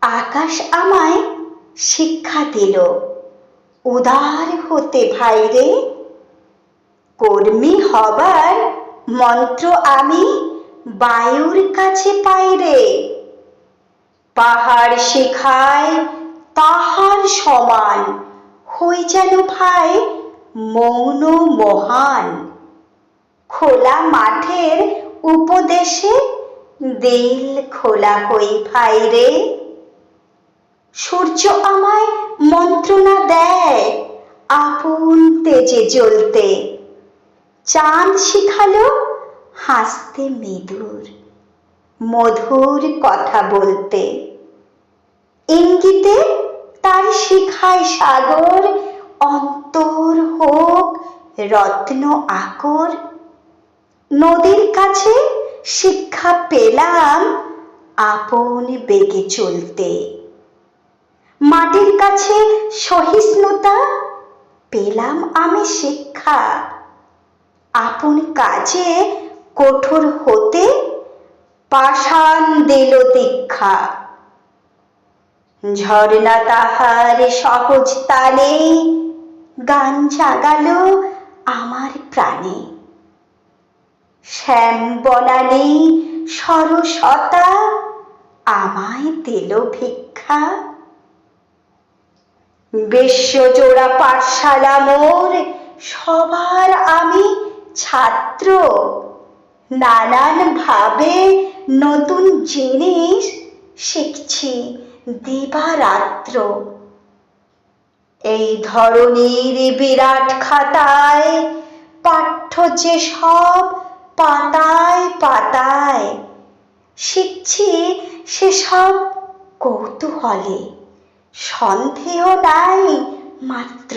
আকাশ আমায় শিক্ষা দিল উদার হতে ভাইরে। কর্মী হবার মন্ত্র আমি বায়ুর কাছে পাইরে। পাহাড় শেখায় তাহার সমান হই যেন ভাই মৌন মহান। খোলা মাঠের উপদেশে দিল খোলা হই ভাইরে। সূর্য আমায় মন্ত্রণা দেয় আপন তেজে জ্বলতে। চাঁদ শিখালো হাসতে মৃদুর মধুর কথা বলতে। ইঙ্গিতে তার শিখায় সাগর অন্তর হোক রত্ন আকর। নদীর কাছে শিক্ষা পেলাম আপন বেগে চলতে। মাটির কাছে সহিষ্ণুতা পেলাম আমি শিক্ষা। আপন কাজে কঠোর হতে পাষাণ দিল দীক্ষা। ঝর্ণা তাহার সহজ তানে গান জাগালো আমার প্রাণে। শ্যাম বনানী সরসতা আমায় দিল ভিক্ষা। বিশ্বজোড়া পাঠশালা মোর সবার আমি ছাত্র। নানান ভাবে নতুন জিনিস শিখছি দিবারাত্র। এই ধরনীর বিরাট খাতায় পাঠ্য যে সব পাতায় পাতায় শিখছি সেসব কৌতূহলে। সন্দেহ নাই মাত্র।